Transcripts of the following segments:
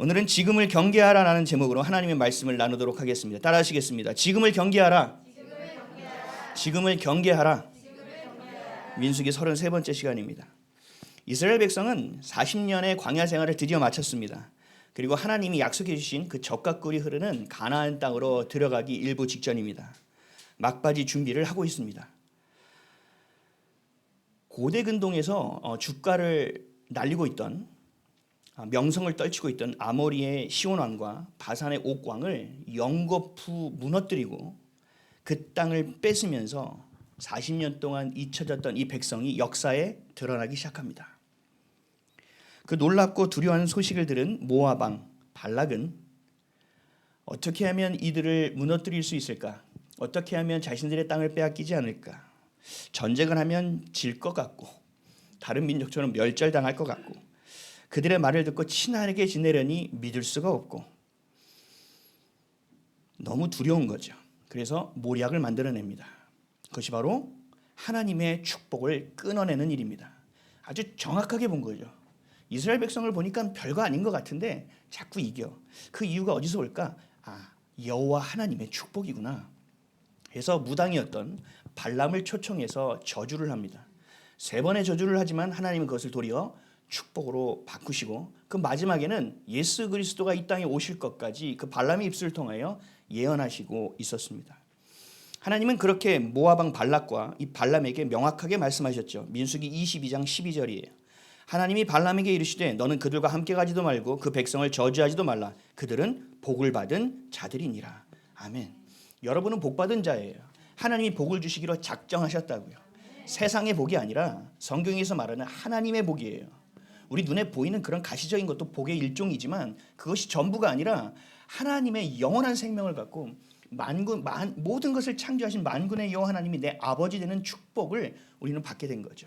오늘은 지금을 경계하라라는 제목으로 하나님의 말씀을 나누도록 하겠습니다. 따라하시겠습니다. 지금을 경계하라. 지금을 경계하라. 민수기 33번째 시간입니다. 이스라엘 백성은 40년의 광야 생활을 드디어 마쳤습니다. 그리고 하나님이 약속해 주신 그 젖과 꿀이 흐르는 가나안 땅으로 들어가기 일부 직전입니다. 막바지 준비를 하고 있습니다. 고대 근동에서 주가를 날리고 있던, 명성을 떨치고 있던 아모리의 시온 왕과 바산의 옥 왕을 연거푸 무너뜨리고 그 땅을 뺏으면서 40년 동안 잊혀졌던 이 백성이 역사에 드러나기 시작합니다. 그 놀랍고 두려워하는 소식을 들은 모압 왕 발락은 어떻게 하면 이들을 무너뜨릴 수 있을까? 어떻게 하면 자신들의 땅을 빼앗기지 않을까? 전쟁을 하면 질 것 같고 다른 민족처럼 멸절당할 것 같고 그들의 말을 듣고 친하게 지내려니 믿을 수가 없고 너무 두려운 거죠. 그래서 모략을 만들어냅니다. 그것이 바로 하나님의 축복을 끊어내는 일입니다. 아주 정확하게 본 거죠. 이스라엘 백성을 보니까 별거 아닌 것 같은데 자꾸 이겨. 그 이유가 어디서 올까? 여호와 하나님의 축복이구나. 그래서 무당이었던 발람을 초청해서 저주를 합니다. 3번의 저주를 하지만 하나님은 그것을 도리어 축복으로 바꾸시고 그 마지막에는 예수 그리스도가 이 땅에 오실 것까지 그 발람의 입술을 통하여 예언하시고 있었습니다. 하나님은 그렇게 모압 왕 발락과 이 발람에게 명확하게 말씀하셨죠. 민수기 22장 12절이에요. 하나님이 발람에게 이르시되 너는 그들과 함께 가지도 말고 그 백성을 저주하지도 말라. 그들은 복을 받은 자들이니라. 아멘. 여러분은 복 받은 자예요. 하나님이 복을 주시기로 작정하셨다고요. 세상의 복이 아니라 성경에서 말하는 하나님의 복이에요. 우리 눈에 보이는 그런 가시적인 것도 복의 일종이지만 그것이 전부가 아니라 하나님의 영원한 생명을 갖고 모든 것을 창조하신 만군의 여호와 하나님이 내 아버지 되는 축복을 우리는 받게 된 거죠.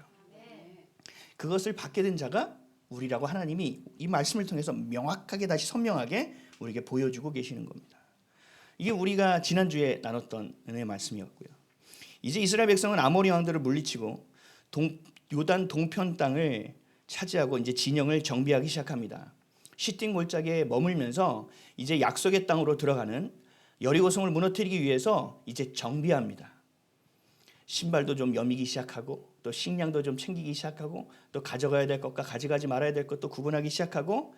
그것을 받게 된 자가 우리라고 하나님이 이 말씀을 통해서 명확하게 다시 선명하게 우리에게 보여주고 계시는 겁니다. 이게 우리가 지난주에 나눴던 은혜의 말씀이었고요. 이제 이스라엘 백성은 아모리 왕들을 물리치고 요단 동편 땅을 차지하고 이제 진영을 정비하기 시작합니다. 시딤 골짜기에 머물면서 이제 약속의 땅으로 들어가는 여리고성을 무너뜨리기 위해서 이제 정비합니다. 신발도 좀 여미기 시작하고 또 식량도 좀 챙기기 시작하고 또 가져가야 될 것과 가져가지 말아야 될 것도 구분하기 시작하고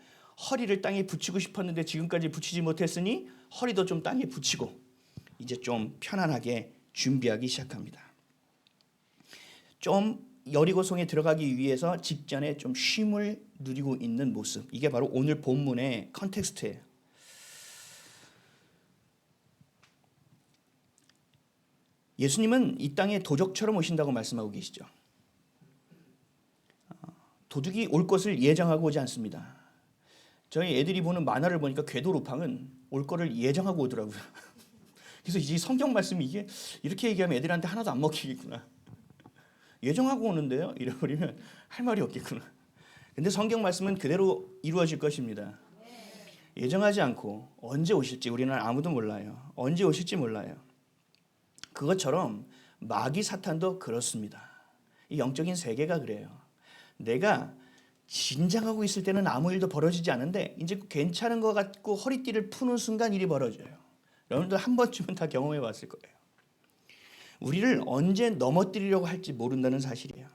허리를 땅에 붙이고 싶었는데 지금까지 붙이지 못했으니 허리도 좀 땅에 붙이고 이제 좀 편안하게 준비하기 시작합니다. 좀 여리고성에 들어가기 위해서 직전에 좀 쉼을 누리고 있는 모습. 이게 바로 오늘 본문의 컨텍스트예요. 예수님은 이 땅에 도적처럼 오신다고 말씀하고 계시죠. 도둑이 올 것을 예정하고 오지 않습니다. 저희 애들이 보는 만화를 보니까 궤도 루팡은 올 거를 예정하고 오더라고요. 그래서 이 성경 말씀이 이게 이렇게 얘기하면 애들한테 하나도 안 먹히겠구나. 예정하고 오는데요. 이래버리면 할 말이 없겠구나. 근데 성경 말씀은 그대로 이루어질 것입니다. 예정하지 않고 언제 오실지 우리는 아무도 몰라요. 언제 오실지 몰라요. 그것처럼 마귀 사탄도 그렇습니다. 이 영적인 세계가 그래요. 내가 긴장하고 있을 때는 아무 일도 벌어지지 않은데 이제 괜찮은 것 같고 허리띠를 푸는 순간 일이 벌어져요. 여러분들 한 번쯤은 다 경험해 봤을 거예요. 우리를 언제 넘어뜨리려고 할지 모른다는 사실이에요.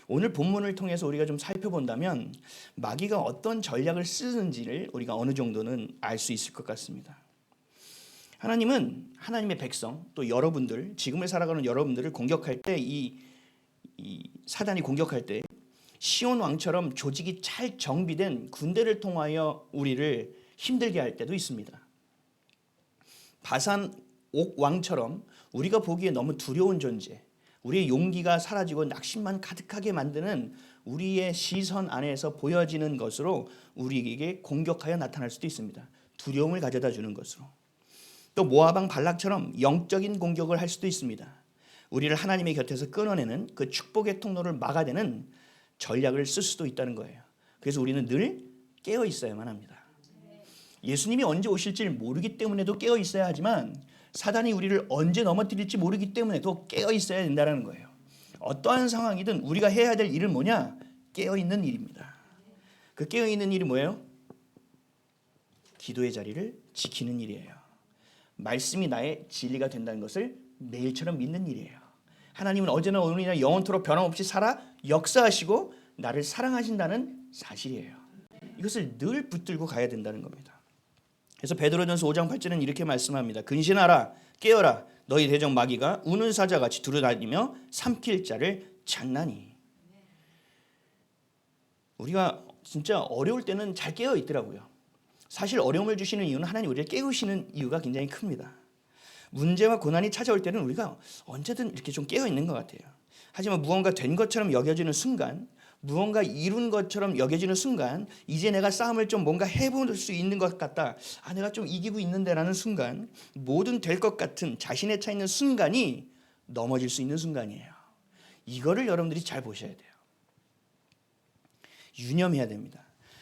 오늘 본문을 통해서 우리가 좀 살펴본다면 마귀가 어떤 전략을 쓰는지를 우리가 어느 정도는 알 수 있을 것 같습니다. 하나님은 하나님의 백성 또 여러분들 지금을 살아가는 여러분들을 공격할 때 이 사단이 공격할 때 시온 왕처럼 조직이 잘 정비된 군대를 통하여 우리를 힘들게 할 때도 있습니다. 바산 옥 왕처럼 우리가 보기에 너무 두려운 존재, 우리의 용기가 사라지고 낙심만 가득하게 만드는 우리의 시선 안에서 보여지는 것으로 우리에게 공격하여 나타날 수도 있습니다. 두려움을 가져다 주는 것으로. 또 모압 왕 발락처럼 영적인 공격을 할 수도 있습니다. 우리를 하나님의 곁에서 끊어내는 그 축복의 통로를 막아대는 전략을 쓸 수도 있다는 거예요. 그래서 우리는 늘 깨어 있어야만 합니다. 예수님이 언제 오실지 모르기 때문에도 깨어 있어야 하지만 사단이 우리를 언제 넘어뜨릴지 모르기 때문에도 깨어 있어야 된다는 거예요. 어떠한 상황이든 우리가 해야 될 일은 뭐냐? 깨어 있는 일입니다. 그 깨어 있는 일이 뭐예요? 기도의 자리를 지키는 일이에요. 말씀이 나의 진리가 된다는 것을 매일처럼 믿는 일이에요. 하나님은 어제나 오늘이나 영원토록 변함없이 살아 역사하시고 나를 사랑하신다는 사실이에요. 이것을 늘 붙들고 가야 된다는 겁니다. 그래서 베드로전서 5장 8절은 이렇게 말씀합니다. 근신하라, 깨어라, 너희 대적 마귀가 우는 사자같이 두루다니며 삼킬 자를 찾나니. 우리가 진짜 어려울 때는 잘 깨어 있더라고요. 사실 어려움을 주시는 이유는 하나님 우리를 깨우시는 이유가 굉장히 큽니다. 문제와 고난이 찾아올 때는 우리가 언제든 이렇게 좀 깨어 있는 것 같아요. 하지만 무언가 된 것처럼 여겨지는 순간, 무언가 이룬 것처럼 여겨지는 순간, 이제 내가 싸움을 좀 뭔가 해볼 수 있는 것 같다. 내가 좀 이기고 있는데라는 순간, 모든 될 것 같은 자신에 차 있는 순간이 넘어질 수 있는 순간이에요. 이거를 여러분들이 잘 보셔야 돼요. 유념해야 됩니다.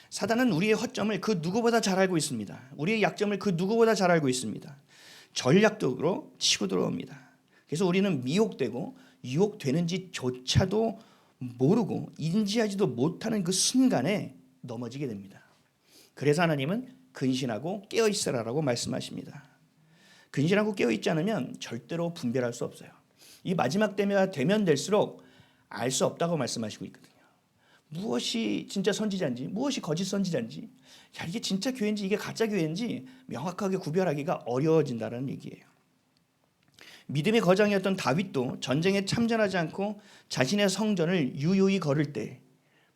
사단은 우리의 허점을 그 누구보다 잘 알고 있습니다. 우리의 약점을 그 누구보다 잘 알고 있습니다. 전략적으로 치고 들어옵니다. 그래서 우리는 미혹되고 유혹되는지조차도 모르고 인지하지도 못하는 그 순간에 넘어지게 됩니다. 그래서 하나님은 근신하고 깨어있으라라고 말씀하십니다. 근신하고 깨어있지 않으면 절대로 분별할 수 없어요. 이 마지막 때가 되면 될수록 알 수 없다고 말씀하시고 있거든요. 무엇이 진짜 선지자인지, 무엇이 거짓 선지자인지, 이게 진짜 교회인지 이게 가짜 교회인지 명확하게 구별하기가 어려워진다는 얘기예요. 믿음의 거장이었던 다윗도 전쟁에 참전하지 않고 자신의 성전을 유유히 걸을 때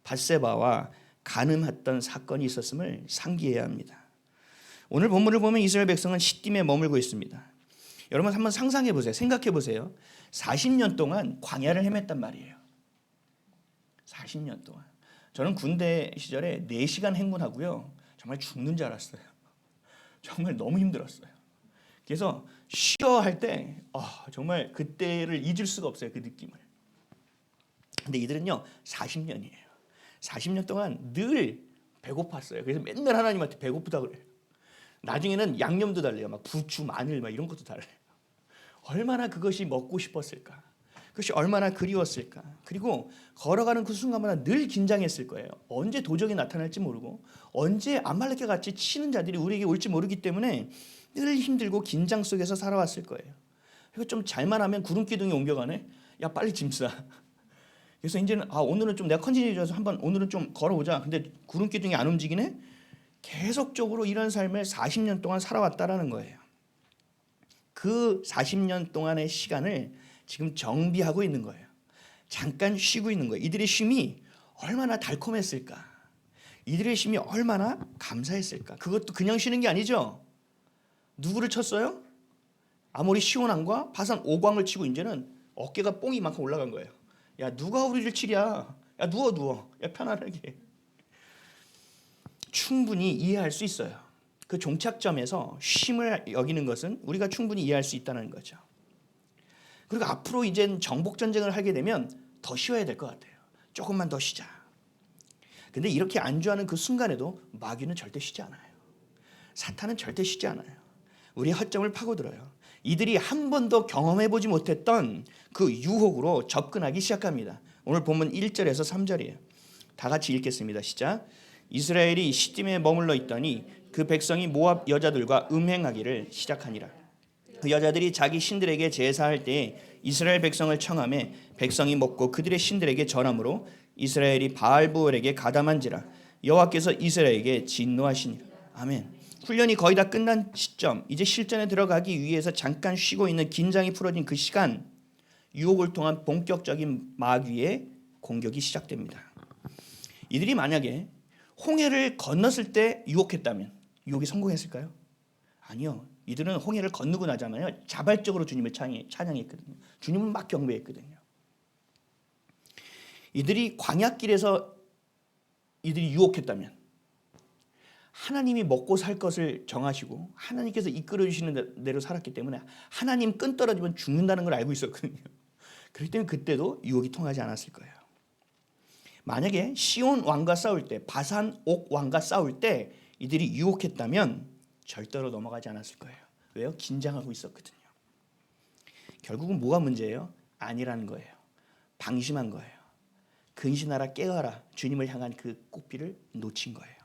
밧세바와 간음했던 사건이 있었음을 상기해야 합니다. 오늘 본문을 보면 이스라엘 백성은 시딤에 머물고 있습니다. 여러분 한번 상상해 보세요. 생각해 보세요. 40년 동안 광야를 헤맸단 말이에요. 40년 동안. 저는 군대 시절에 4시간 행군하고요. 정말 죽는 줄 알았어요. 정말 너무 힘들었어요. 그래서 쉬어 할 때 정말 그때를 잊을 수가 없어요. 그 느낌을. 근데 이들은요 40년이에요. 40년 동안 늘 배고팠어요. 그래서 맨날 하나님한테 배고프다 그래요. 나중에는 양념도 달래요. 막 부추, 마늘 막 이런 것도 달래요. 얼마나 그것이 먹고 싶었을까. 그것이 얼마나 그리웠을까. 그리고 걸어가는 그 순간마다 늘 긴장했을 거예요. 언제 도적이 나타날지 모르고 언제 아말렉과 같이 치는 자들이 우리에게 올지 모르기 때문에 늘 힘들고 긴장 속에서 살아왔을 거예요. 그리고 좀 잘만 하면 구름 기둥이 옮겨가네. 야 빨리 짐 싸. 그래서 이제는 오늘은 좀 내가 컨디션이 좋아서 한번 오늘은 좀 걸어보자. 근데 구름 기둥이 안 움직이네. 계속적으로 이런 삶을 40년 동안 살아왔다라는 거예요. 그 40년 동안의 시간을 지금 정비하고 있는 거예요. 잠깐 쉬고 있는 거예요. 이들의 쉼이 얼마나 달콤했을까. 이들의 쉼이 얼마나 감사했을까. 그것도 그냥 쉬는 게 아니죠. 누구를 쳤어요? 아모리 시온왕과 바산 오광을 치고 이제는 어깨가 뽕이 만큼 올라간 거예요. 야 누가 우리를 치랴. 야 누워. 야 편안하게. 충분히 이해할 수 있어요. 그 종착점에서 쉼을 여기는 것은 우리가 충분히 이해할 수 있다는 거죠. 그리고 앞으로 이제 정복 전쟁을 하게 되면 더 쉬어야 될 것 같아요. 조금만 더 쉬자. 근데 이렇게 안주하는 그 순간에도 마귀는 절대 쉬지 않아요. 사탄은 절대 쉬지 않아요. 우리의 허점을 파고들어요. 이들이 한 번도 경험해보지 못했던 그 유혹으로 접근하기 시작합니다. 오늘 본문 1절에서 3절이에요. 다 같이 읽겠습니다. 시작. 이스라엘이 시딤에 머물러 있더니 그 백성이 모압 여자들과 음행하기를 시작하니라. 그 여자들이 자기 신들에게 제사할 때에 이스라엘 백성을 청하매 백성이 먹고 그들의 신들에게 절함으로 이스라엘이 바알부올에게 가담한지라. 여호와께서 이스라엘에게 진노하시니라. 아멘. 훈련이 거의 다 끝난 시점, 이제 실전에 들어가기 위해서 잠깐 쉬고 있는 긴장이 풀어진 그 시간, 유혹을 통한 본격적인 마귀의 공격이 시작됩니다. 이들이 만약에 홍해를 건넜을 때 유혹했다면 유혹이 성공했을까요? 아니요. 이들은 홍해를 건너고 나잖아요. 자발적으로 주님을 찬양했거든요. 주님을 막 경배했거든요. 이들이 광야길에서 이들이 유혹했다면 하나님이 먹고 살 것을 정하시고 하나님께서 이끌어 주시는 대로 살았기 때문에 하나님 끈 떨어지면 죽는다는 걸 알고 있었거든요. 그렇기 때문에 그때도 유혹이 통하지 않았을 거예요. 만약에 시온 왕과 싸울 때, 바산 옥 왕과 싸울 때 이들이 유혹했다면 절대로 넘어가지 않았을 거예요. 왜요? 긴장하고 있었거든요. 결국은 뭐가 문제예요? 아니라는 거예요. 방심한 거예요. 근신하라 깨어라 주님을 향한 그 꽃비를 놓친 거예요.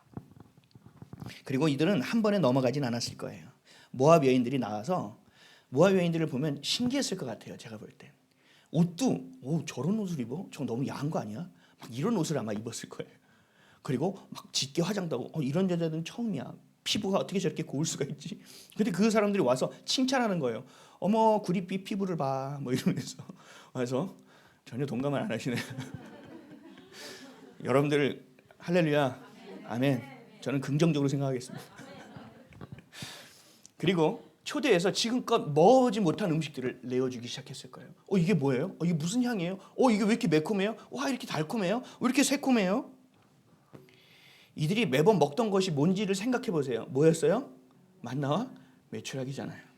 그리고 이들은 한 번에 넘어가진 않았을 거예요. 모압 여인들이 나와서 모압 여인들을 보면 신기했을 것 같아요. 제가 볼 때. 옷도 저런 옷을 입어? 저 너무 야한 거 아니야? 막 이런 옷을 아마 입었을 거예요. 그리고 막 짙게 화장도 하고 이런 여자들은 처음이야. 피부가 어떻게 저렇게 고울 수가 있지? 근데 그 사람들이 와서 칭찬하는 거예요. 어머 구릿빛 피부를 봐. 뭐 이러면서 와서 전혀 동감을 안 하시네. 여러분들 할렐루야 아멘. 저는 긍정적으로 생각하겠습니다. 그리고 초대해서 지금껏 먹어보지 못한 음식들을 내어주기 시작했을 거예요. 이게 뭐예요? 이게 무슨 향이에요? 이게 왜 이렇게 매콤해요? 와 이렇게 달콤해요? 왜 이렇게 새콤해요? 이들이 매번 먹던 것이 뭔지를 생각해 보세요. 뭐였어요? 만나와 메추라기잖아요.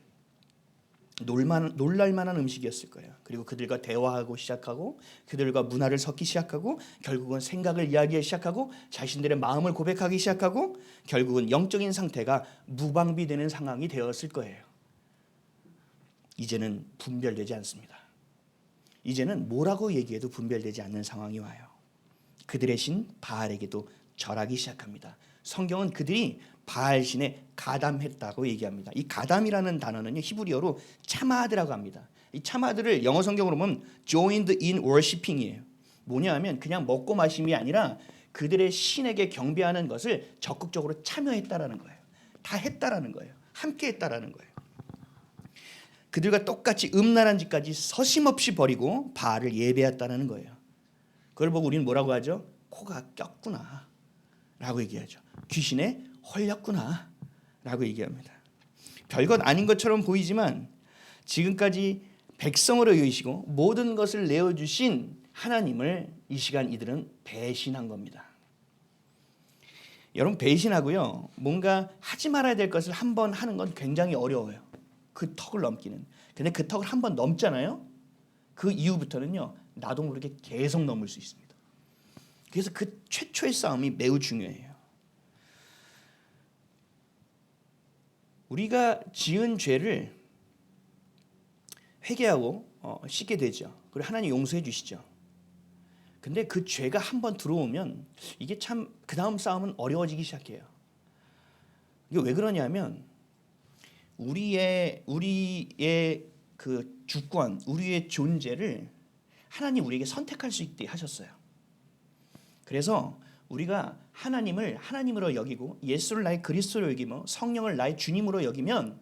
놀랄만한 음식이었을 거예요. 그리고 그들과 대화하고 시작하고 그들과 문화를 섞기 시작하고 결국은 생각을 이야기하기 시작하고 자신들의 마음을 고백하기 시작하고 결국은 영적인 상태가 무방비되는 상황이 되었을 거예요. 이제는 분별되지 않습니다. 이제는 뭐라고 얘기해도 분별되지 않는 상황이 와요. 그들의 신 바알에게도 절하기 시작합니다. 성경은 그들이 바알신에 가담했다고 얘기합니다. 이 가담이라는 단어는 히브리어로 차마드라고 합니다. 이 차마드를 영어 성경으로 보면 joined in worshiping이에요. 뭐냐 하면 그냥 먹고 마심이 아니라 그들의 신에게 경배하는 것을 적극적으로 참여했다라는 거예요. 다 했다라는 거예요. 함께 했다라는 거예요. 그들과 똑같이 음란한 짓까지 서심없이 버리고 바알을 예배했다라는 거예요. 그걸 보고 우리는 뭐라고 하죠? 코가 꼈구나 라고 얘기하죠. 귀신에 홀렸구나 라고 얘기합니다. 별것 아닌 것처럼 보이지만 지금까지 백성으로 여기시고 모든 것을 내어주신 하나님을 이 시간 이들은 배신한 겁니다. 여러분 배신하고요, 뭔가 하지 말아야 될 것을 한번 하는 건 굉장히 어려워요. 그 턱을 넘기는. 근데 그 턱을 한번 넘잖아요, 그 이후부터는요 나도 모르게 계속 넘을 수 있습니다. 그래서 그 최초의 싸움이 매우 중요해요. 우리가 지은 죄를 회개하고 씻게 되죠. 그리고 하나님 용서해 주시죠. 근데 그 죄가 한번 들어오면 이게 참 그 다음 싸움은 어려워지기 시작해요. 이게 왜 그러냐면 우리의 그 주권, 우리의 존재를 하나님 우리에게 선택할 수 있게 하셨어요. 그래서 우리가 하나님을 하나님으로 여기고 예수를 나의 그리스도로 여기며 성령을 나의 주님으로 여기면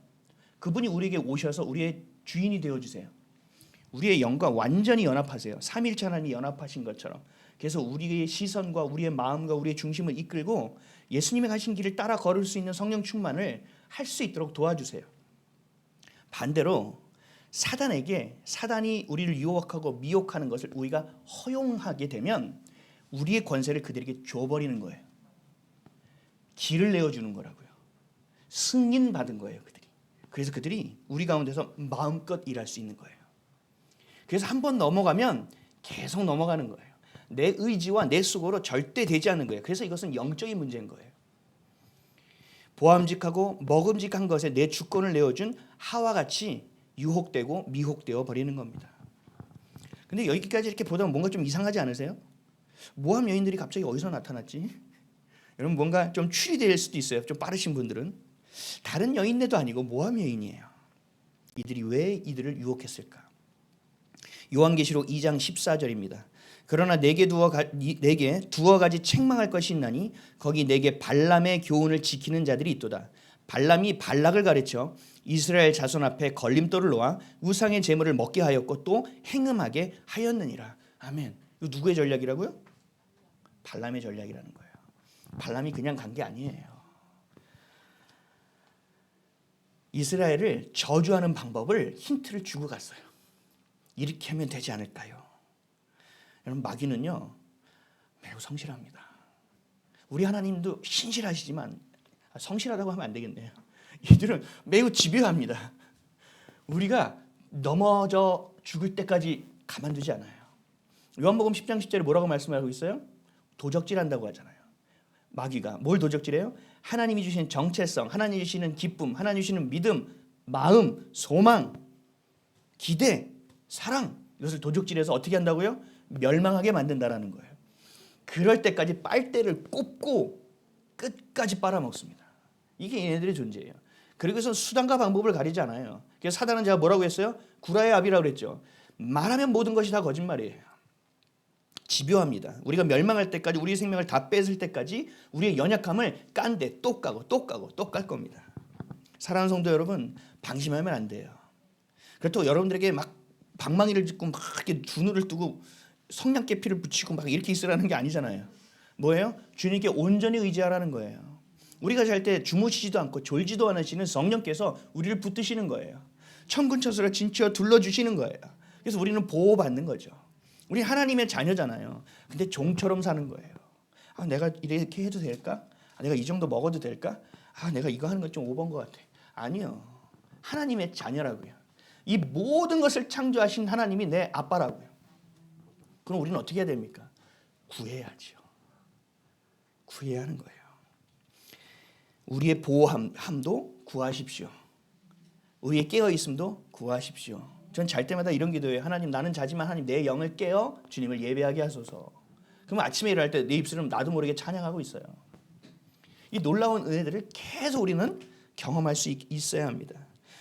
그분이 우리에게 오셔서 우리의 주인이 되어주세요. 우리의 영과 완전히 연합하세요. 삼위일체 하나님이 연합하신 것처럼. 그래서 우리의 시선과 우리의 마음과 우리의 중심을 이끌고 예수님이 가신 길을 따라 걸을 수 있는 성령 충만을 할 수 있도록 도와주세요. 반대로 사단이 우리를 유혹하고 미혹하는 것을 우리가 허용하게 되면 우리의 권세를 그들에게 줘버리는 거예요. 길을 내어주는 거라고요. 승인 받은 거예요, 그들이. 그래서 그들이 우리 가운데서 마음껏 일할 수 있는 거예요. 그래서 한번 넘어가면 계속 넘어가는 거예요. 내 의지와 내 수고로 절대 되지 않는 거예요. 그래서 이것은 영적인 문제인 거예요. 보암직하고 먹음직한 것에 내 주권을 내어준 하와 같이 유혹되고 미혹되어 버리는 겁니다. 근데 여기까지 이렇게 보다 보면 뭔가 좀 이상하지 않으세요? 모압 여인들이 갑자기 어디서 나타났지? 여러분 뭔가 좀 추리될 수도 있어요. 좀 빠르신 분들은. 다른 여인네도 아니고 모압 여인이에요. 이들이 왜 이들을 유혹했을까? 요한계시록 2장 14절입니다. 그러나 내게 두어 가지 책망할 것이 있나니 거기 내게 발람의 교훈을 지키는 자들이 있도다. 발람이 발락을 가르쳐 이스라엘 자손 앞에 걸림돌을 놓아 우상의 제물을 먹게 하였고 또 행음하게 하였느니라. 아멘. 이거 누구의 전략이라고요? 발람의 전략이라는 거예요. 발람이 그냥 간 게 아니에요. 이스라엘을 저주하는 방법을 힌트를 주고 갔어요. 이렇게 하면 되지 않을까요? 여러분 마귀는요 매우 성실합니다. 우리 하나님도 신실하시지만 성실하다고 하면 안 되겠네요. 이들은 매우 집요합니다. 우리가 넘어져 죽을 때까지 가만두지 않아요. 요한복음 10장 10절에 뭐라고 말씀하고 있어요? 도적질한다고 하잖아요. 마귀가 뭘 도적질해요? 하나님이 주신 정체성, 하나님이 주시는 기쁨, 하나님이 주시는 믿음, 마음, 소망, 기대, 사랑, 이것을 도적질해서 어떻게 한다고요? 멸망하게 만든다라는 거예요. 그럴 때까지 빨대를 꼽고 끝까지 빨아먹습니다. 이게 얘네들의 존재예요. 그리고서 수단과 방법을 가리지 않아요. 그래서 사단은 제가 뭐라고 했어요? 구라의 압이라고 그랬죠. 말하면 모든 것이 다 거짓말이에요. 집요합니다. 우리가 멸망할 때까지, 우리의 생명을 다 뺏을 때까지 우리의 연약함을 깐데 또 까고 또 까고 또 깔 겁니다. 사랑하는 성도 여러분, 방심하면 안 돼요. 그렇다고 여러분들에게 막 방망이를 짚고 막 이렇게 두 눈을 뜨고 성냥개피를 붙이고 막 이렇게 있으라는 게 아니잖아요. 뭐예요? 주님께 온전히 의지하라는 거예요. 우리가 잘 때 주무시지도 않고 졸지도 않으시는 성령께서 우리를 붙드시는 거예요. 천군천사를 진치어 둘러주시는 거예요. 그래서 우리는 보호받는 거죠. 우리 하나님의 자녀잖아요. 근데 종처럼 사는 거예요. 아, 내가 이렇게 해도 될까? 아, 내가 이 정도 먹어도 될까? 아, 내가 이거 하는 건 좀 오버인 것 같아. 아니요. 하나님의 자녀라고요. 이 모든 것을 창조하신 하나님이 내 아빠라고요. 그럼 우리는 어떻게 해야 됩니까? 구해야죠. 구해야 하는 거예요. 우리의 보호함도 구하십시오. 우리의 깨어있음도 구하십시오. 전 잘 때마다 이런 기도해요. 하나님, 나는 자지만 하나님 내 영을 깨어 주님을 예배하게 하소서. 그럼 아침에 일어날 때 내 입술은 나도 모르게 찬양하고 있어요. 이 놀라운 은혜들을 계속 우리는 경험할 수 있어야 합니다.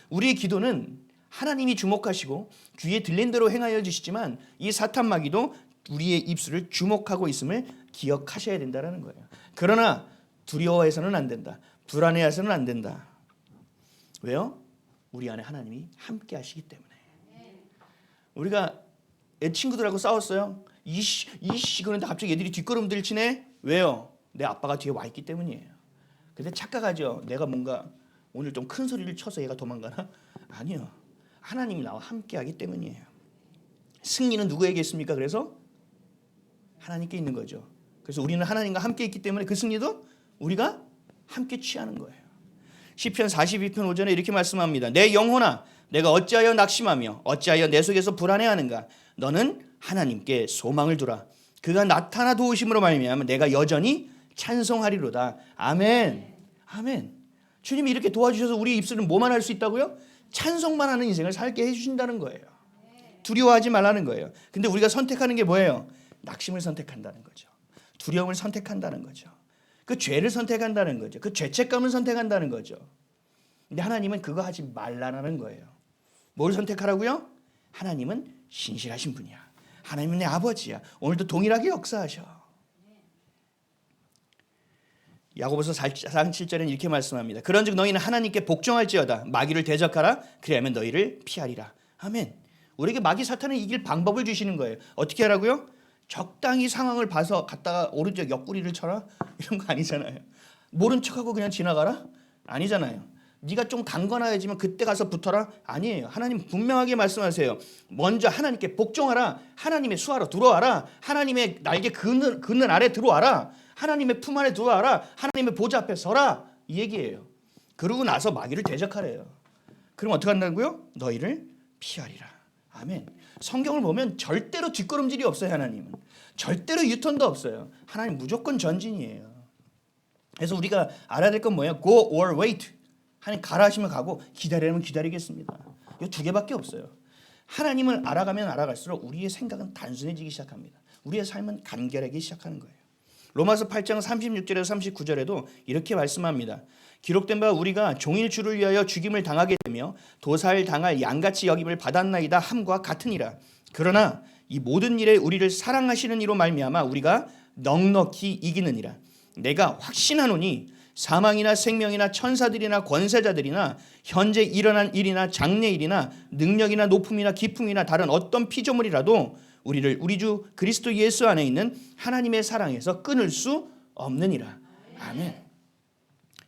우리의 기도는 하나님이 주목하시고 귀에 들린 대로 행하여 주시지만 이 사탄 마귀도 우리의 입술을 주목하고 있음을 기억하셔야 된다는 거예요. 그러나 두려워해서는 안 된다. 불안해해서는 안 된다. 왜요? 우리 안에 하나님이 함께 하시기 때문에. 우리가 애 친구들하고 싸웠어요. 이씨 그런데 갑자기 애들이 뒷걸음질 치네. 왜요? 내 아빠가 뒤에 와 있기 때문이에요. 근데 착각하죠. 내가 뭔가 오늘 좀 큰 소리를 쳐서 얘가 도망가나? 아니요. 하나님이 나와 함께 하기 때문이에요. 승리는 누구에게 있습니까? 그래서 하나님께 있는 거죠. 그래서 우리는 하나님과 함께 있기 때문에 그 승리도 우리가 함께 취하는 거예요. 시편 42편 5절에 이렇게 말씀합니다. 내 영혼아, 내가 어찌하여 낙심하며 어찌하여 내 속에서 불안해하는가? 너는 하나님께 소망을 두라. 그가 나타나 도우심으로 말미암아 내가 여전히 찬송하리로다. 아멘. 아멘. 주님이 이렇게 도와주셔서 우리 입술은 뭐만 할 수 있다고요? 찬송만 하는 인생을 살게 해주신다는 거예요. 두려워하지 말라는 거예요. 근데 우리가 선택하는 게 뭐예요? 낙심을 선택한다는 거죠. 두려움을 선택한다는 거죠. 그 죄를 선택한다는 거죠. 그 죄책감을 선택한다는 거죠. 근데 하나님은 그거 하지 말라는 거예요. 뭘 선택하라고요? 하나님은 신실하신 분이야. 하나님은 내 아버지야. 오늘도 동일하게 역사하셔. 야고보서 4장 7절에는 이렇게 말씀합니다. 그런즉 너희는 하나님께 복종할지어다. 마귀를 대적하라. 그래야면 너희를 피하리라. 아멘. 우리에게 마귀 사탄을 이길 방법을 주시는 거예요. 어떻게 하라고요? 적당히 상황을 봐서 갔다가 오른쪽 옆구리를 쳐라? 이런 거 아니잖아요. 모른 척하고 그냥 지나가라? 아니잖아요. 네가 좀 강건해지면 그때 가서 붙어라? 아니에요. 하나님 분명하게 말씀하세요. 먼저 하나님께 복종하라. 하나님의 수하로 들어와라. 하나님의 날개 그늘 아래 들어와라. 하나님의 품 안에 들어와라. 하나님의 보좌 앞에 서라. 이 얘기예요. 그러고 나서 마귀를 대적하래요. 그럼 어떻게 한다고요? 너희를 피하리라. 아멘. 성경을 보면 절대로 뒷걸음질이 없어요. 하나님은 절대로 유턴도 없어요. 하나님 무조건 전진이에요. 그래서 우리가 알아야 될 건 뭐예요? Go or wait. 하나님 가라 하시면 가고 기다리면 기다리겠습니다. 이 두 개밖에 없어요. 하나님을 알아가면 알아갈수록 우리의 생각은 단순해지기 시작합니다. 우리의 삶은 간결하기 시작하는 거예요. 로마서 8장 36절에서 39절에도 이렇게 말씀합니다. 기록된 바 우리가 종일 주를 위하여 죽임을 당하게 되며 도살 당할 양같이 여김을 받았나이다 함과 같으니라. 그러나 이 모든 일에 우리를 사랑하시는 이로 말미암아 우리가 넉넉히 이기느니라. 내가 확신하노니 사망이나 생명이나 천사들이나 권세자들이나 현재 일어난 일이나 장래일이나 능력이나 높음이나 기품이나 다른 어떤 피조물이라도 우리를 우리 주 그리스도 예수 안에 있는 하나님의 사랑에서 끊을 수 없느니라. 아멘.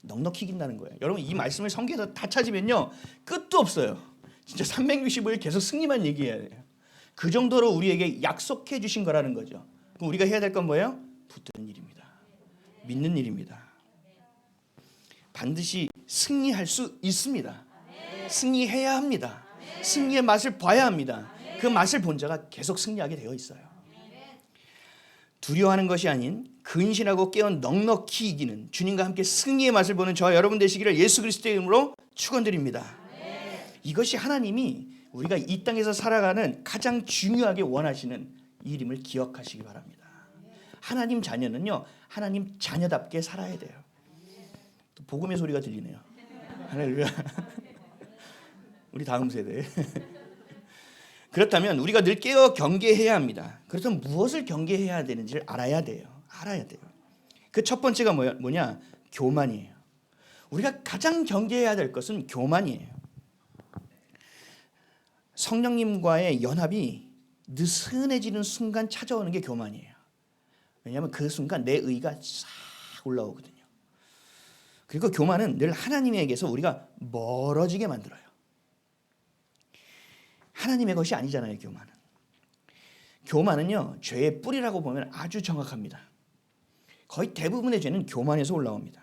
넉넉히 이긴다는 거예요. 여러분 이 말씀을 성경에서 다 찾으면요 끝도 없어요. 진짜 365일 계속 승리만 얘기해야 돼요. 그 정도로 우리에게 약속해 주신 거라는 거죠. 그럼 우리가 해야 될 건 뭐예요? 붙드는 일입니다. 믿는 일입니다. 반드시 승리할 수 있습니다. 승리해야 합니다. 승리의 맛을 봐야 합니다. 그 맛을 본 자가 계속 승리하게 되어 있어요. 두려워하는 것이 아닌 근신하고 깨어 넉넉히 이기는 주님과 함께 승리의 맛을 보는 저와 여러분 되시기를 예수 그리스도의 이름으로 축원드립니다. 이것이 하나님이 우리가 이 땅에서 살아가는 가장 중요하게 원하시는 일임을 기억하시기 바랍니다. 하나님 자녀는요 하나님 자녀답게 살아야 돼요. 복음의 소리가 들리네요. 할렐루야. 우리 다음 세대. 그렇다면 우리가 늘 깨어 경계해야 합니다. 그렇다면 무엇을 경계해야 되는지를 알아야 돼요. 그 첫 번째가 뭐냐? 교만이에요. 우리가 가장 경계해야 될 것은 교만이에요. 성령님과의 연합이 느슨해지는 순간 찾아오는 게 교만이에요. 왜냐하면 그 순간 내 의가 싹 올라오거든요. 그리고 교만은 늘 하나님에게서 우리가 멀어지게 만들어요. 하나님의 것이 아니잖아요. 교만은요, 죄의 뿌리라고 보면 아주 정확합니다. 거의 대부분의 죄는 교만에서 올라옵니다.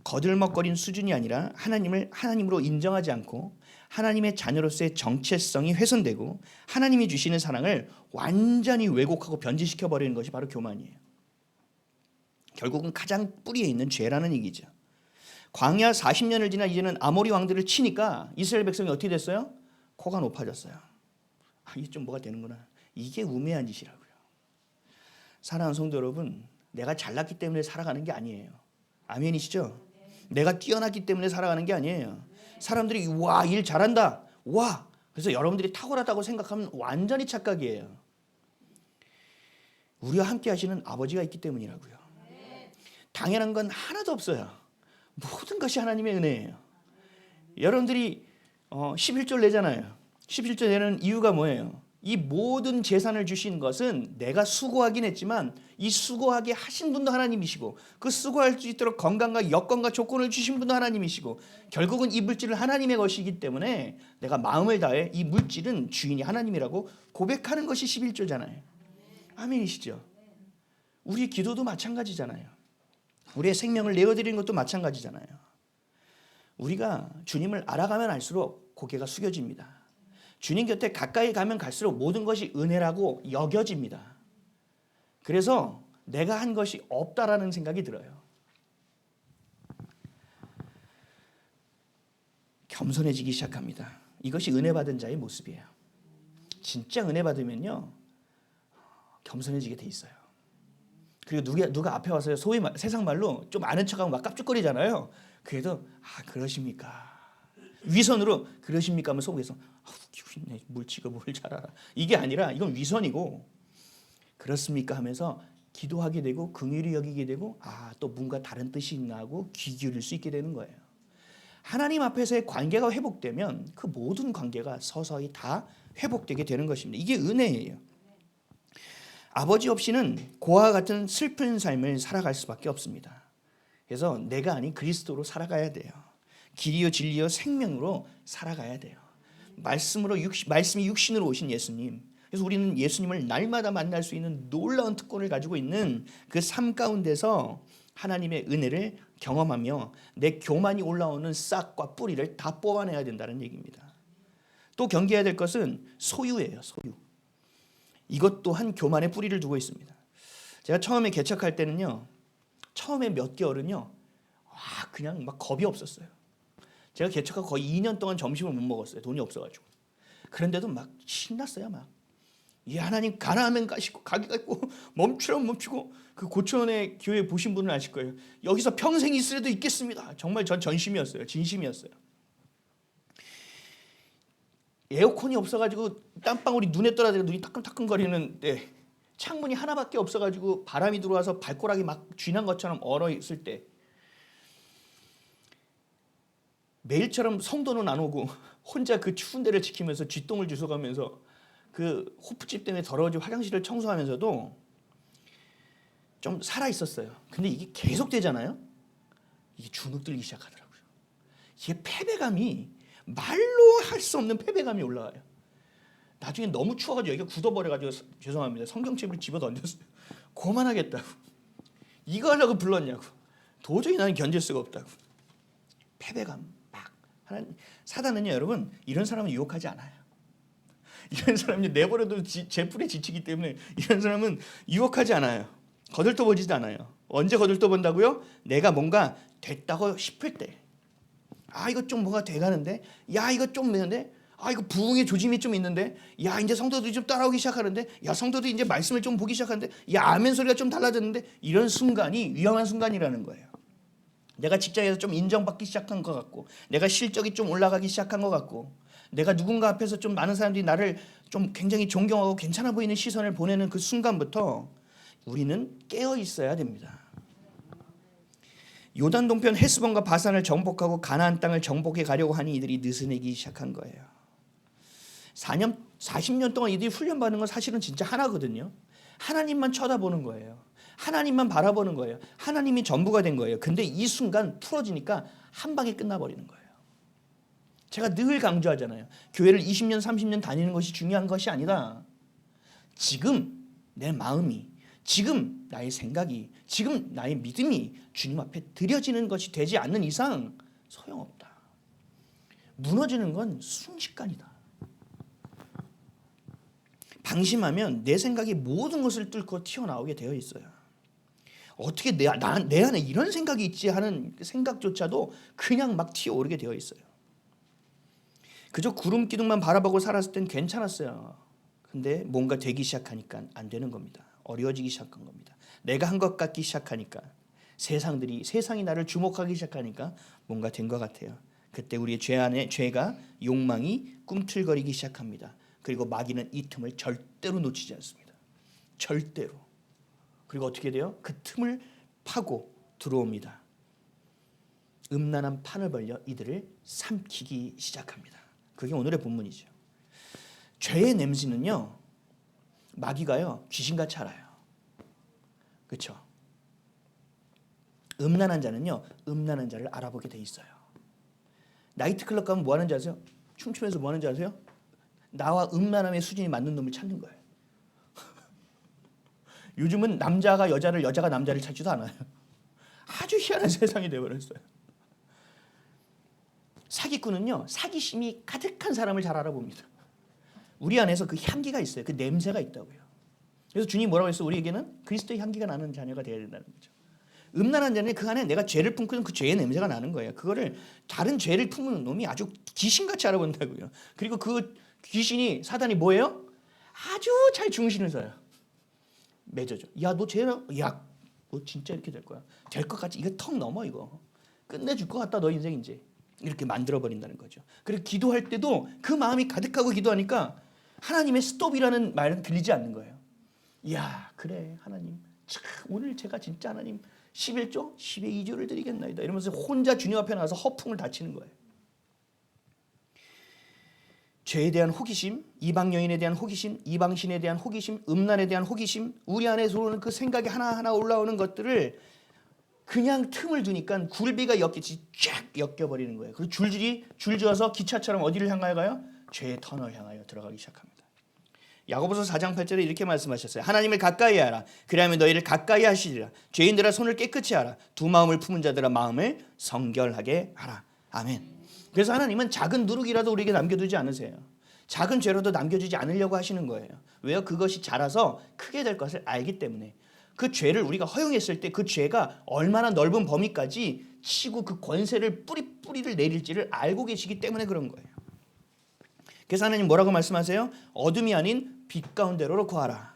거들먹거린 수준이 아니라 하나님을 하나님으로 인정하지 않고 하나님의 자녀로서의 정체성이 훼손되고 하나님이 주시는 사랑을 완전히 왜곡하고 변질시켜 버리는 것이 바로 교만이에요. 결국은 가장 뿌리에 있는 죄라는 얘기죠. 광야 40년을 지나 이제는 아모리 왕들을 치니까 이스라엘 백성이 어떻게 됐어요? 코가 높아졌어요. 이게 좀 뭐가 되는구나. 이게 우매한 짓이라고요. 사랑하는 성도 여러분, 내가 잘났기 때문에 살아가는 게 아니에요. 아멘이시죠? 내가 뛰어났기 때문에 살아가는 게 아니에요. 사람들이 와, 일 잘한다. 와. 그래서 여러분들이 탁월하다고 생각하면 완전히 착각이에요. 우리와 함께 하시는 아버지가 있기 때문이라고요. 당연한 건 하나도 없어요. 모든 것이 하나님의 은혜예요. 여러분들이 11조 내잖아요. 11조 내는 이유가 뭐예요? 이 모든 재산을 주신 것은 내가 수고하긴 했지만 이 수고하게 하신 분도 하나님이시고 그 수고할 수 있도록 건강과 여건과 조건을 주신 분도 하나님이시고 결국은 이 물질은 하나님의 것이기 때문에 내가 마음을 다해 이 물질은 주인이 하나님이라고 고백하는 것이 11조잖아요. 아멘이시죠? 우리 기도도 마찬가지잖아요. 우리의 생명을 내어드리는 것도 마찬가지잖아요. 우리가 주님을 알아가면 알수록 고개가 숙여집니다. 주님 곁에 가까이 가면 갈수록 모든 것이 은혜라고 여겨집니다. 그래서 내가 한 것이 없다라는 생각이 들어요. 겸손해지기 시작합니다. 이것이 은혜 받은 자의 모습이에요. 진짜 은혜 받으면요, 겸손해지게 돼 있어요. 그리고 누가 앞에 와서 소위 세상 말로 좀 아는 척하고 막 깝죽거리잖아요. 그래도 그러십니까? 위선으로 그러십니까 하면 속에서 물치가 뭘 잘 알아. 이게 아니라 이건 위선이고 그렇습니까 하면서 기도하게 되고 긍휼히 여기게 되고 또 뭔가 다른 뜻이 있나 하고 귀 기울일 수 있게 되는 거예요. 하나님 앞에서의 관계가 회복되면 그 모든 관계가 서서히 다 회복되게 되는 것입니다. 이게 은혜예요. 아버지 없이는 고아와 같은 슬픈 삶을 살아갈 수밖에 없습니다. 그래서 내가 아닌 그리스도로 살아가야 돼요. 길이요 진리요 생명으로 살아가야 돼요. 말씀이 육신으로 오신 예수님. 그래서 우리는 예수님을 날마다 만날 수 있는 놀라운 특권을 가지고 있는 그 삶 가운데서 하나님의 은혜를 경험하며 내 교만이 올라오는 싹과 뿌리를 다 뽑아내야 된다는 얘기입니다. 또 경계해야 될 것은 소유예요. 소유. 이것 또한 교만의 뿌리를 두고 있습니다. 제가 처음에 개척할 때는요, 처음에 몇 개월은요, 그냥 막 겁이 없었어요. 제가 개척하고 거의 2년 동안 점심을 못 먹었어요. 돈이 없어가지고. 그런데도 막 신났어요. 이 하나님 가나하면 가시고 가기가 있고 멈추라면 멈추고. 그 고천의 교회 보신 분은 아실 거예요. 여기서 평생 있으려도 있겠습니다. 정말 전 전심이었어요. 진심이었어요. 에어컨이 없어가지고 땀방울이 눈에 떨어지고 눈이 따끔따끔거리는데 창문이 하나밖에 없어가지고 바람이 들어와서 발꼬락이 막 쥐난 것처럼 얼어 있을 때 매일처럼 성도는 안 오고 혼자 그 추운 데를 지키면서 쥐똥을 주워가면서 그 호프집 때문에 더러워진 화장실을 청소하면서도 좀 살아 있었어요. 근데 이게 계속 되잖아요. 이게 주눅들기 시작하더라고요. 이게 패배감이 말로 할 수 없는 패배감이 올라와요. 나중에 너무 추워가지고 여기가 굳어버려가지고 죄송합니다. 성경책을 집어 던졌어요. 고만하겠다고. 이거 하려고 불렀냐고. 도저히 나는 견딜 수가 없다고. 패배감. 사단은요, 여러분, 이런 사람은 유혹하지 않아요. 이런 사람은 내버려도 제 풀에 지치기 때문에 이런 사람은 유혹하지 않아요. 거들떠보지도 않아요. 언제 거들떠본다고요? 내가 뭔가 됐다고 싶을 때. 이거 좀 뭐가 돼가는데? 이거 좀 되는데? 이거 부흥의 조짐이 좀 있는데? 이제 성도들이 좀 따라오기 시작하는데? 성도들이 이제 말씀을 좀 보기 시작하는데? 아멘 소리가 좀 달라졌는데? 이런 순간이 위험한 순간이라는 거예요. 내가 직장에서 좀 인정받기 시작한 것 같고, 내가 실적이 좀 올라가기 시작한 것 같고, 내가 누군가 앞에서 좀 많은 사람들이 나를 좀 굉장히 존경하고 괜찮아 보이는 시선을 보내는 그 순간부터 우리는 깨어 있어야 됩니다. 요단 동편 헤스본과 바산을 정복하고 가나안 땅을 정복해 가려고 하니 이들이 느슨해지기 시작한 거예요. 40년 동안 이들이 훈련받는 건 사실은 진짜 하나거든요. 하나님만 쳐다보는 거예요. 하나님만 바라보는 거예요. 하나님이 전부가 된 거예요. 근데 이 순간 풀어지니까 한 방에 끝나버리는 거예요. 제가 늘 강조하잖아요. 교회를 20년 30년 다니는 것이 중요한 것이 아니다. 지금 내 마음이, 지금 나의 생각이, 지금 나의 믿음이 주님 앞에 드려지는 것이 되지 않는 이상 소용없다. 무너지는 건 순식간이다. 방심하면 내 생각이 모든 것을 뚫고 튀어나오게 되어 있어요. 어떻게 내 안에 이런 생각이 있지 하는 생각조차도 그냥 막 튀어오르게 되어 있어요. 그저 구름 기둥만 바라보고 살았을 땐 괜찮았어요. 근데 뭔가 되기 시작하니까 안 되는 겁니다. 어려워지기 시작한 겁니다. 내가 한 것 같기 시작하니까, 세상이 나를 주목하기 시작하니까 뭔가 된 것 같아요. 그때 우리의 죄 안에 죄가, 욕망이 꿈틀거리기 시작합니다. 그리고 마귀는 이 틈을 절대로 놓치지 않습니다. 절대로. 그리고 어떻게 돼요? 그 틈을 파고 들어옵니다. 음란한 판을 벌려 이들을 삼키기 시작합니다. 그게 오늘의 본문이죠. 죄의 냄새는요, 마귀가요 귀신같이 알아요. 그렇죠? 음란한 자는요 음란한 자를 알아보게 돼 있어요. 나이트클럽 가면 뭐 하는지 아세요? 춤추면서 뭐 하는지 아세요? 나와 음란함의 수준이 맞는 놈을 찾는 거예요. 요즘은 남자가 여자를, 여자가 남자를 찾지도 않아요. 아주 희한한 세상이 되어버렸어요. 사기꾼은요 사기심이 가득한 사람을 잘 알아봅니다. 우리 안에서 그 향기가 있어요. 그 냄새가 있다고요. 그래서 주님 뭐라고 했어요? 우리에게는 그리스도의 향기가 나는 자녀가 되어야 된다는 거죠. 음란한 자는 그 안에 내가 죄를 품고 있는 그 죄의 냄새가 나는 거예요. 그거를 다른 죄를 품는 놈이 아주 귀신같이 알아본다고요. 그리고 그 귀신이, 사단이 뭐예요? 아주 잘 중신을 서요. 맺어줘. 야, 너 죄라? 야, 너 진짜 이렇게 될 거야. 될 것 같지? 이거 턱 넘어 이거. 끝내줄 것 같다 너 인생 이제. 이렇게 만들어버린다는 거죠. 그리고 기도할 때도 그 마음이 가득하고 기도하니까 하나님의 스톱이라는 말은 들리지 않는 거예요. 이야, 그래 하나님. 참, 오늘 제가 진짜 하나님 11조? 10의 2조를 드리겠나이다. 이러면서 혼자 주님 앞에 나와서 허풍을 다치는 거예요. 죄에 대한 호기심, 이방 여인에 대한 호기심, 이방신에 대한 호기심, 음란에 대한 호기심, 우리 안에 들어오는 그 생각이 하나하나 올라오는 것들을 그냥 틈을 두니까 굴비가 엮이지 쫙 엮여버리는 거예요. 그리고 줄지어서 기차처럼 어디를 향하여 가요? 죄의 터널 향하여 들어가기 시작합니다. 야고보서 4장 8절에 이렇게 말씀하셨어요. 하나님을 가까이 하라. 그리하면 너희를 가까이 하시리라. 죄인들아 손을 깨끗이 하라. 두 마음을 품은 자들아 마음을 성결하게 하라. 아멘. 그래서 하나님은 작은 누룩이라도 우리에게 남겨두지 않으세요. 작은 죄라도 남겨주지 않으려고 하시는 거예요. 왜요? 그것이 자라서 크게 될 것을 알기 때문에. 그 죄를 우리가 허용했을 때 그 죄가 얼마나 넓은 범위까지 치고 그 권세를 뿌리를 내릴지를 알고 계시기 때문에 그런 거예요. 그래서 하나님 뭐라고 말씀하세요? 어둠이 아닌 빛 가운데로 구하라.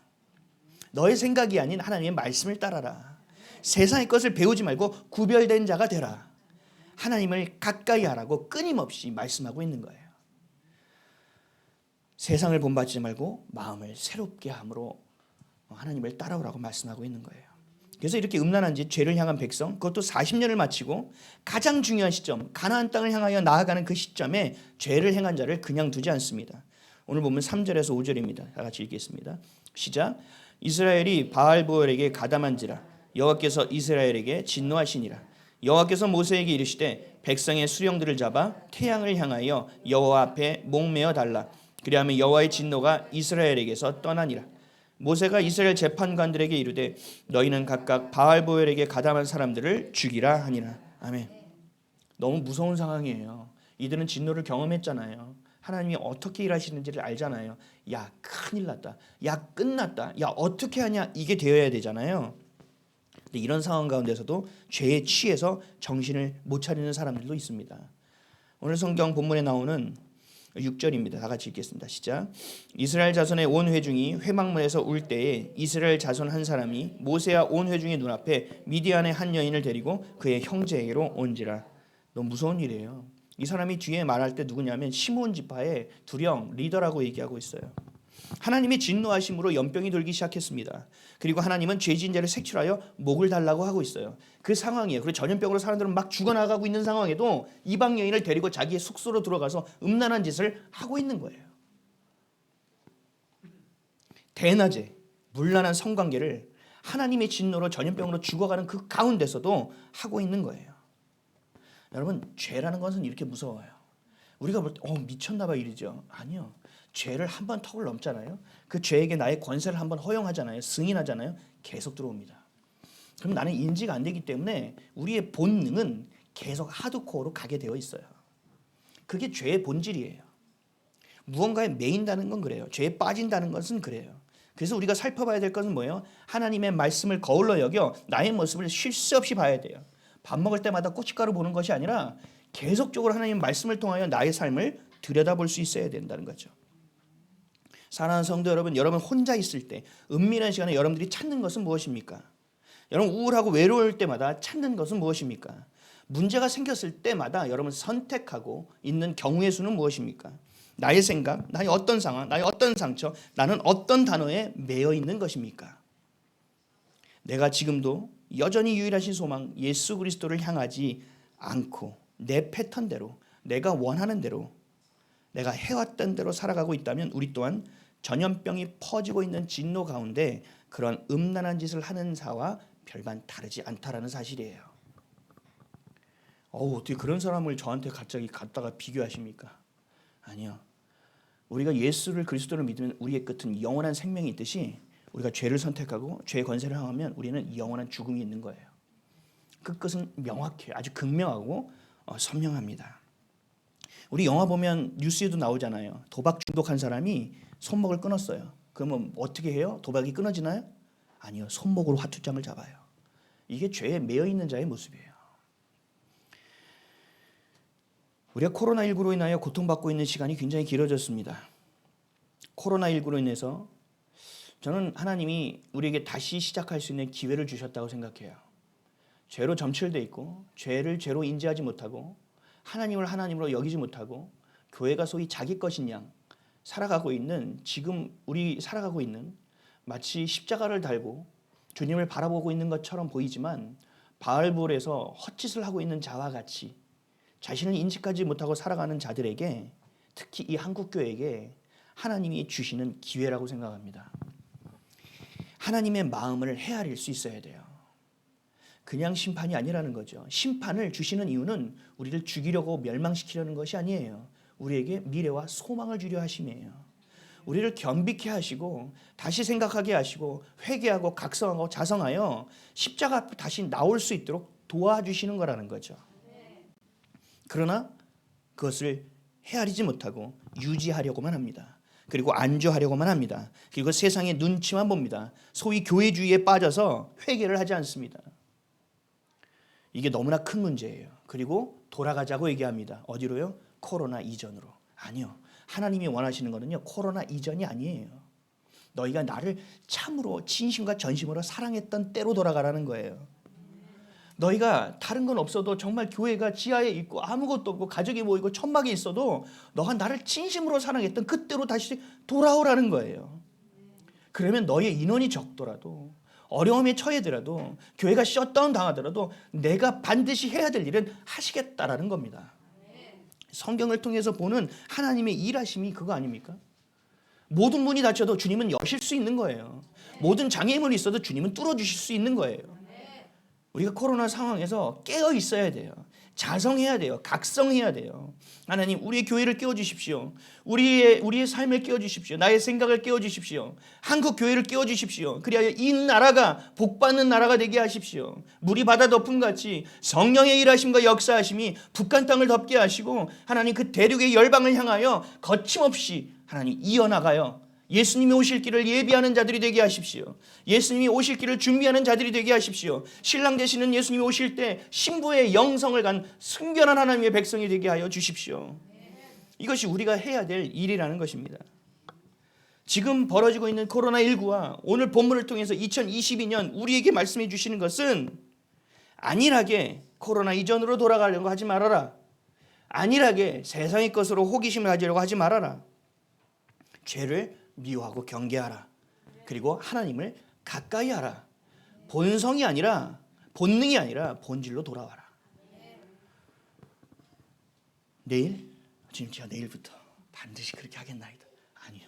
너의 생각이 아닌 하나님의 말씀을 따라라. 세상의 것을 배우지 말고 구별된 자가 되라. 하나님을 가까이 하라고 끊임없이 말씀하고 있는 거예요. 세상을 본받지 말고 마음을 새롭게 함으로 하나님을 따라오라고 말씀하고 있는 거예요. 그래서 이렇게 음란한 짓, 죄를 향한 백성, 그것도 40년을 마치고 가장 중요한 시점, 가나안 땅을 향하여 나아가는 그 시점에 죄를 행한 자를 그냥 두지 않습니다. 오늘 보면 3절에서 5절입니다. 다 같이 읽겠습니다. 시작. 이스라엘이 바알보엘에게 가담한지라 여호와께서 이스라엘에게 진노하시니라. 여호와께서 모세에게 이르시되 백성의 수령들을 잡아 태양을 향하여 여호와 앞에 목매어 달라. 그리하면 여호와의 진노가 이스라엘에게서 떠나니라. 모세가 이스라엘 재판관들에게 이르되 너희는 각각 바알보엘에게 가담한 사람들을 죽이라 하니라. 아멘. 너무 무서운 상황이에요. 이들은 진노를 경험했잖아요. 하나님이 어떻게 일하시는지를 알잖아요. 야, 큰일 났다. 야, 끝났다. 야, 어떻게 하냐. 이게 되어야 되잖아요. 근데 이런 상황 가운데서도 죄에 취해서 정신을 못 차리는 사람들도 있습니다. 오늘 성경 본문에 나오는 6절입니다. 다 같이 읽겠습니다. 시작. 이스라엘 자손의 온 회중이 회막문에서 울 때에 이스라엘 자손 한 사람이 모세와 온 회중의 눈앞에 미디안의 한 여인을 데리고 그의 형제에게로 온지라. 너무 무서운 일이에요. 이 사람이 뒤에 말할 때 누구냐면 시므온 지파의 두령 리더라고 얘기하고 있어요. 하나님이 진노하심으로 연병이 돌기 시작했습니다. 그리고 하나님은 죄진자를 색출하여 목을 달라고 하고 있어요. 그 상황이에요. 그리고 전염병으로 사람들은 막 죽어나가고 있는 상황에도 이방 여인을 데리고 자기의 숙소로 들어가서 음란한 짓을 하고 있는 거예요. 대낮에 문란한 성관계를 하나님의 진노로 전염병으로 죽어가는 그 가운데서도 하고 있는 거예요. 여러분, 죄라는 것은 이렇게 무서워요. 우리가 볼 때 미쳤나 봐 이러죠. 아니요. 죄를 한 번 턱을 넘잖아요. 그 죄에게 나의 권세를 한번 허용하잖아요. 승인하잖아요. 계속 들어옵니다. 그럼 나는 인지가 안 되기 때문에 우리의 본능은 계속 하드코어로 가게 되어 있어요. 그게 죄의 본질이에요. 무언가에 매인다는 건 그래요. 죄에 빠진다는 것은 그래요. 그래서 우리가 살펴봐야 될 것은 뭐예요? 하나님의 말씀을 거울로 여겨 나의 모습을 쉴 새 없이 봐야 돼요. 밥 먹을 때마다 고춧가루 보는 것이 아니라 계속적으로 하나님의 말씀을 통하여 나의 삶을 들여다볼 수 있어야 된다는 거죠. 사랑하는 성도 여러분, 여러분 혼자 있을 때 은밀한 시간에 여러분들이 찾는 것은 무엇입니까? 여러분 우울하고 외로울 때마다 찾는 것은 무엇입니까? 문제가 생겼을 때마다 여러분 선택하고 있는 경우의 수는 무엇입니까? 나의 생각, 나의 어떤 상황, 나의 어떤 상처, 나는 어떤 단어에 매여 있는 것입니까? 내가 지금도 여전히 유일하신 소망 예수 그리스도를 향하지 않고 내 패턴대로 내가 원하는 대로 내가 해왔던 대로 살아가고 있다면 우리 또한 전염병이 퍼지고 있는 진노 가운데 그런 음란한 짓을 하는 자와 별반 다르지 않다라는 사실이에요. 어떻게 그런 사람을 저한테 갑자기 갖다가 비교하십니까? 아니요. 우리가 예수를 그리스도를 믿으면 우리의 끝은 영원한 생명이 있듯이 우리가 죄를 선택하고 죄의 권세를 행하면 우리는 영원한 죽음이 있는 거예요. 그 끝은 명확해요. 아주 극명하고 선명합니다. 우리 영화 보면 뉴스에도 나오잖아요. 도박 중독한 사람이 손목을 끊었어요. 그러면 어떻게 해요? 도박이 끊어지나요? 아니요. 손목으로 화투장을 잡아요. 이게 죄에 매여 있는 자의 모습이에요. 우리가 코로나19로 인하여 고통받고 있는 시간이 굉장히 길어졌습니다. 코로나19로 인해서 저는 하나님이 우리에게 다시 시작할 수 있는 기회를 주셨다고 생각해요. 죄로 점철돼 있고 죄를 죄로 인지하지 못하고 하나님을 하나님으로 여기지 못하고 교회가 소위 자기 것인 양 살아가고 있는 지금 우리 살아가고 있는 마치 십자가를 달고 주님을 바라보고 있는 것처럼 보이지만 바알볼에서 헛짓을 하고 있는 자와 같이 자신을 인식하지 못하고 살아가는 자들에게 특히 이 한국교회에게 하나님이 주시는 기회라고 생각합니다. 하나님의 마음을 헤아릴 수 있어야 돼요. 그냥 심판이 아니라는 거죠. 심판을 주시는 이유는 우리를 죽이려고 멸망시키려는 것이 아니에요. 우리에게 미래와 소망을 주려 하심이에요. 우리를 겸비케 하시고 다시 생각하게 하시고 회개하고 각성하고 자성하여 십자가 앞에 다시 나올 수 있도록 도와주시는 거라는 거죠. 그러나 그것을 헤아리지 못하고 유지하려고만 합니다. 그리고 안주하려고만 합니다. 그리고 세상의 눈치만 봅니다. 소위 교회주의에 빠져서 회개를 하지 않습니다. 이게 너무나 큰 문제예요. 그리고 돌아가자고 얘기합니다. 어디로요? 코로나 이전으로. 아니요. 하나님이 원하시는 거는요. 코로나 이전이 아니에요. 너희가 나를 참으로 진심과 전심으로 사랑했던 때로 돌아가라는 거예요. 너희가 다른 건 없어도 정말 교회가 지하에 있고 아무것도 없고 가족이 모이고 천막에 있어도 너가 나를 진심으로 사랑했던 그때로 다시 돌아오라는 거예요. 그러면 너의 인원이 적더라도 어려움에 처해더라도 교회가 셧다운 당하더라도 내가 반드시 해야 될 일은 하시겠다라는 겁니다. 성경을 통해서 보는 하나님의 일하심이 그거 아닙니까? 모든 문이 닫혀도 주님은 여실 수 있는 거예요. 모든 장애물이 있어도 주님은 뚫어주실 수 있는 거예요. 우리가 코로나 상황에서 깨어 있어야 돼요. 자성해야 돼요. 각성해야 돼요. 하나님 우리의 교회를 깨워주십시오. 우리의 삶을 깨워주십시오. 나의 생각을 깨워주십시오. 한국 교회를 깨워주십시오. 그리하여 이 나라가 복받는 나라가 되게 하십시오. 물이 바다 덮음같이 성령의 일하심과 역사하심이 북한 땅을 덮게 하시고 하나님 그 대륙의 열방을 향하여 거침없이 하나님 이어나가요. 예수님이 오실 길을 예비하는 자들이 되게 하십시오. 예수님이 오실 길을 준비하는 자들이 되게 하십시오. 신랑 되시는 예수님이 오실 때 신부의 영성을 간 순결한 하나님의 백성이 되게 하여 주십시오. 이것이 우리가 해야 될 일이라는 것입니다. 지금 벌어지고 있는 코로나19와 오늘 본문을 통해서 2022년 우리에게 말씀해 주시는 것은 안일하게 코로나 이전으로 돌아가려고 하지 말아라. 안일하게 세상의 것으로 호기심을 가지려고 하지 말아라. 죄를 미워하고 경계하라. 그리고 하나님을 가까이 하라. 본성이 아니라 본능이 아니라 본질로 돌아와라. 내일? 지금 제가 내일부터 반드시 그렇게 하겠나이다. 아니요.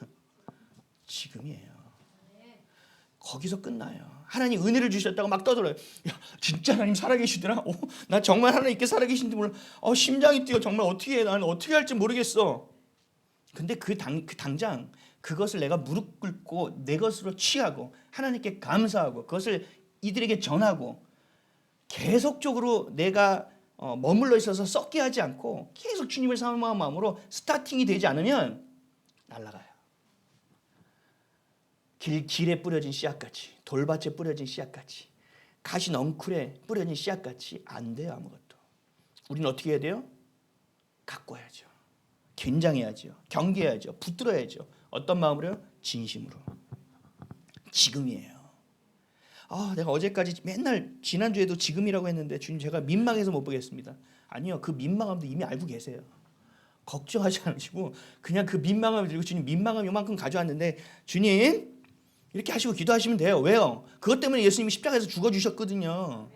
지금이에요. 거기서 끝나요. 하나님 은혜를 주셨다고 막 떠들어요. 야, 진짜 하나님 살아계시더라. 나 정말 하나님께 살아계신지 몰라. 심장이 뛰어. 정말 어떻게 해? 나는 어떻게 할지 모르겠어. 근데 당장 그것을 내가 무릎 꿇고 내 것으로 취하고 하나님께 감사하고 그것을 이들에게 전하고 계속적으로 내가 머물러 있어서 썩게 하지 않고 계속 주님을 사모하는 마음으로 스타팅이 되지 않으면 날아가요. 길에 뿌려진 씨앗같이, 돌밭에 뿌려진 씨앗같이, 가시 넝쿨에 뿌려진 씨앗같이 안 돼요. 아무것도. 우리는 어떻게 해야 돼요? 가꿔야죠. 긴장해야죠. 경계해야죠. 붙들어야죠. 어떤 마음으로요? 진심으로. 지금이에요. 내가 어제까지 맨날 지난주에도 지금이라고 했는데 주님 제가 민망해서 못 보겠습니다. 아니요. 그 민망함도 이미 알고 계세요. 걱정하지 않으시고 그냥 그 민망함을 들고 주님 민망함 요만큼 가져왔는데 주님 이렇게 하시고 기도하시면 돼요. 왜요? 그것 때문에 예수님이 십자가에서 죽어주셨거든요.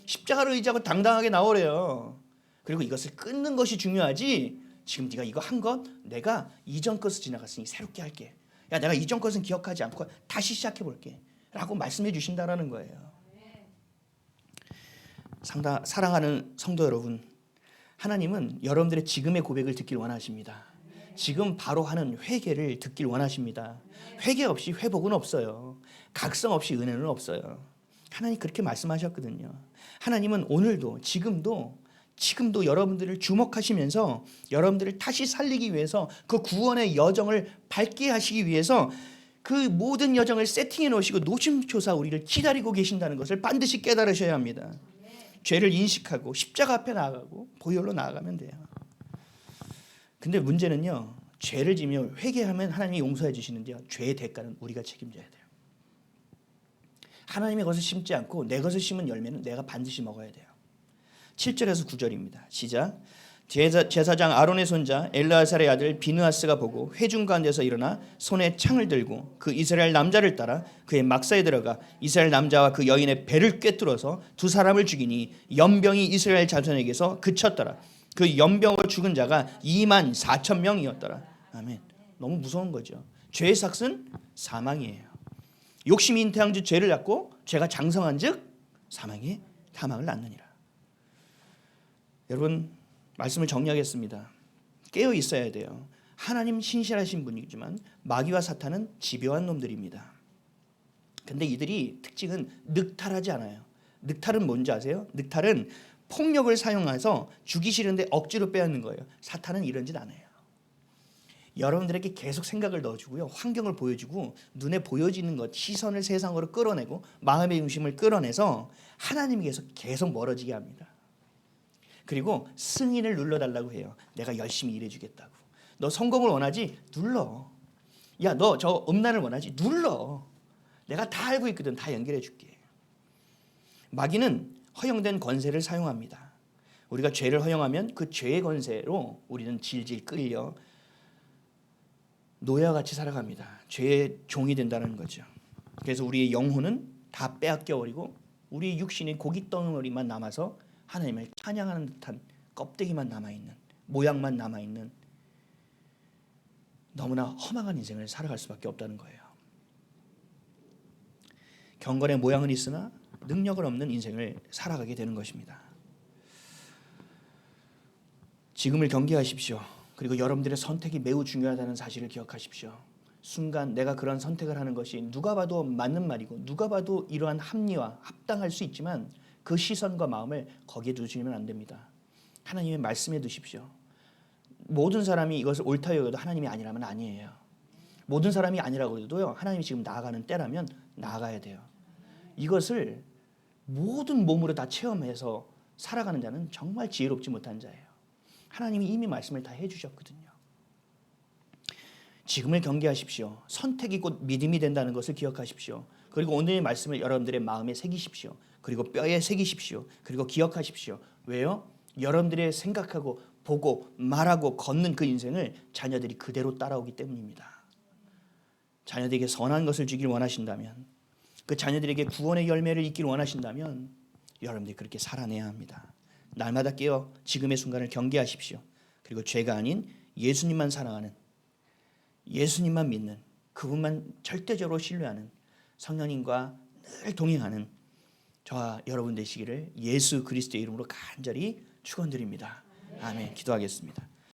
십자가를 의지하고 당당하게 나오래요. 그리고 이것을 끊는 것이 중요하지 지금 네가 이거 한 것 내가 이전 것을 지나갔으니 새롭게 할게. 야 내가 이전 것은 기억하지 않고 다시 시작해 볼게 라고 말씀해 주신다라는 거예요. 사랑하는 성도 여러분, 하나님은 여러분들의 지금의 고백을 듣길 원하십니다. 지금 바로 하는 회개를 듣길 원하십니다. 회개 없이 회복은 없어요. 각성 없이 은혜는 없어요. 하나님 그렇게 말씀하셨거든요. 하나님은 오늘도 지금도 여러분들을 주목하시면서 여러분들을 다시 살리기 위해서 그 구원의 여정을 밟게 하시기 위해서 그 모든 여정을 세팅해 놓으시고 노심초사 우리를 기다리고 계신다는 것을 반드시 깨달으셔야 합니다. 죄를 인식하고 십자가 앞에 나아가고 보혈로 나아가면 돼요. 근데 문제는요. 죄를 지며 회개하면 하나님이 용서해 주시는데요. 죄의 대가는 우리가 책임져야 돼요. 하나님의 것을 심지 않고 내 것을 심은 열매는 내가 반드시 먹어야 돼요. 7절에서 9절입니다. 시작. 제사장 아론의 손자 엘르아살의 아들 비느하스가 보고 회중 가운데서 일어나 손에 창을 들고 그 이스라엘 남자를 따라 그의 막사에 들어가 이스라엘 남자와 그 여인의 배를 꿰뚫어서 두 사람을 죽이니 연병이 이스라엘 자손에게서 그쳤더라. 그 연병으로 죽은 자가 24,000명이었더라. 아멘. 너무 무서운 거죠. 죄의 삭은 사망이에요. 욕심이 잉태한 즉 죄를 낳고 죄가 장성한 즉 사망이 사망을 낳느니라. 여러분 말씀을 정리하겠습니다. 깨어 있어야 돼요. 하나님 신실하신 분이지만 마귀와 사탄은 집요한 놈들입니다. 근데 이들이 특징은 늑탈하지 않아요. 늑탈은 뭔지 아세요? 늑탈은 폭력을 사용해서 죽이 싫은데 억지로 빼앗는 거예요. 사탄은 이런 짓 안 해요. 여러분들에게 계속 생각을 넣어주고요. 환경을 보여주고 눈에 보여지는 것, 시선을 세상으로 끌어내고 마음의 중심을 끌어내서 하나님께서 계속 멀어지게 합니다. 그리고 승인을 눌러달라고 해요. 내가 열심히 일해주겠다고. 너 성공을 원하지? 눌러. 야, 너 저 음란을 원하지? 눌러. 내가 다 알고 있거든. 다 연결해줄게. 마귀는 허용된 권세를 사용합니다. 우리가 죄를 허용하면 그 죄의 권세로 우리는 질질 끌려 노예와 같이 살아갑니다. 죄의 종이 된다는 거죠. 그래서 우리의 영혼은 다 빼앗겨버리고 우리의 육신의 고깃덩어리만 남아서 하나님을 찬양하는 듯한 껍데기만 남아있는, 모양만 남아있는 너무나 허망한 인생을 살아갈 수밖에 없다는 거예요. 경건의 모양은 있으나 능력은 없는 인생을 살아가게 되는 것입니다. 지금을 경계하십시오. 그리고 여러분들의 선택이 매우 중요하다는 사실을 기억하십시오. 순간 내가 그런 선택을 하는 것이 누가 봐도 맞는 말이고 누가 봐도 이러한 합리와 합당할 수 있지만 그 시선과 마음을 거기에 두시면 안 됩니다. 하나님의 말씀에 두십시오. 모든 사람이 이것을 옳다 여겨도 하나님이 아니라면 아니에요. 모든 사람이 아니라고 해도요. 하나님이 지금 나아가는 때라면 나아가야 돼요. 이것을 모든 몸으로 다 체험해서 살아가는 자는 정말 지혜롭지 못한 자예요. 하나님이 이미 말씀을 다 해주셨거든요. 지금을 경계하십시오. 선택이 곧 믿음이 된다는 것을 기억하십시오. 그리고 오늘의 말씀을 여러분들의 마음에 새기십시오. 그리고 뼈에 새기십시오. 그리고 기억하십시오. 왜요? 여러분들의 생각하고 보고 말하고 걷는 그 인생을 자녀들이 그대로 따라오기 때문입니다. 자녀들에게 선한 것을 주길 원하신다면, 그 자녀들에게 구원의 열매를 잇기를 원하신다면 여러분들이 그렇게 살아내야 합니다. 날마다 깨어 지금의 순간을 경계하십시오. 그리고 죄가 아닌 예수님만 사랑하는, 예수님만 믿는, 그분만 절대적으로 신뢰하는 성령님과 늘 동행하는 저와 여러분 되시기를 예수 그리스도의 이름으로 간절히 축원드립니다. 아멘. 기도하겠습니다.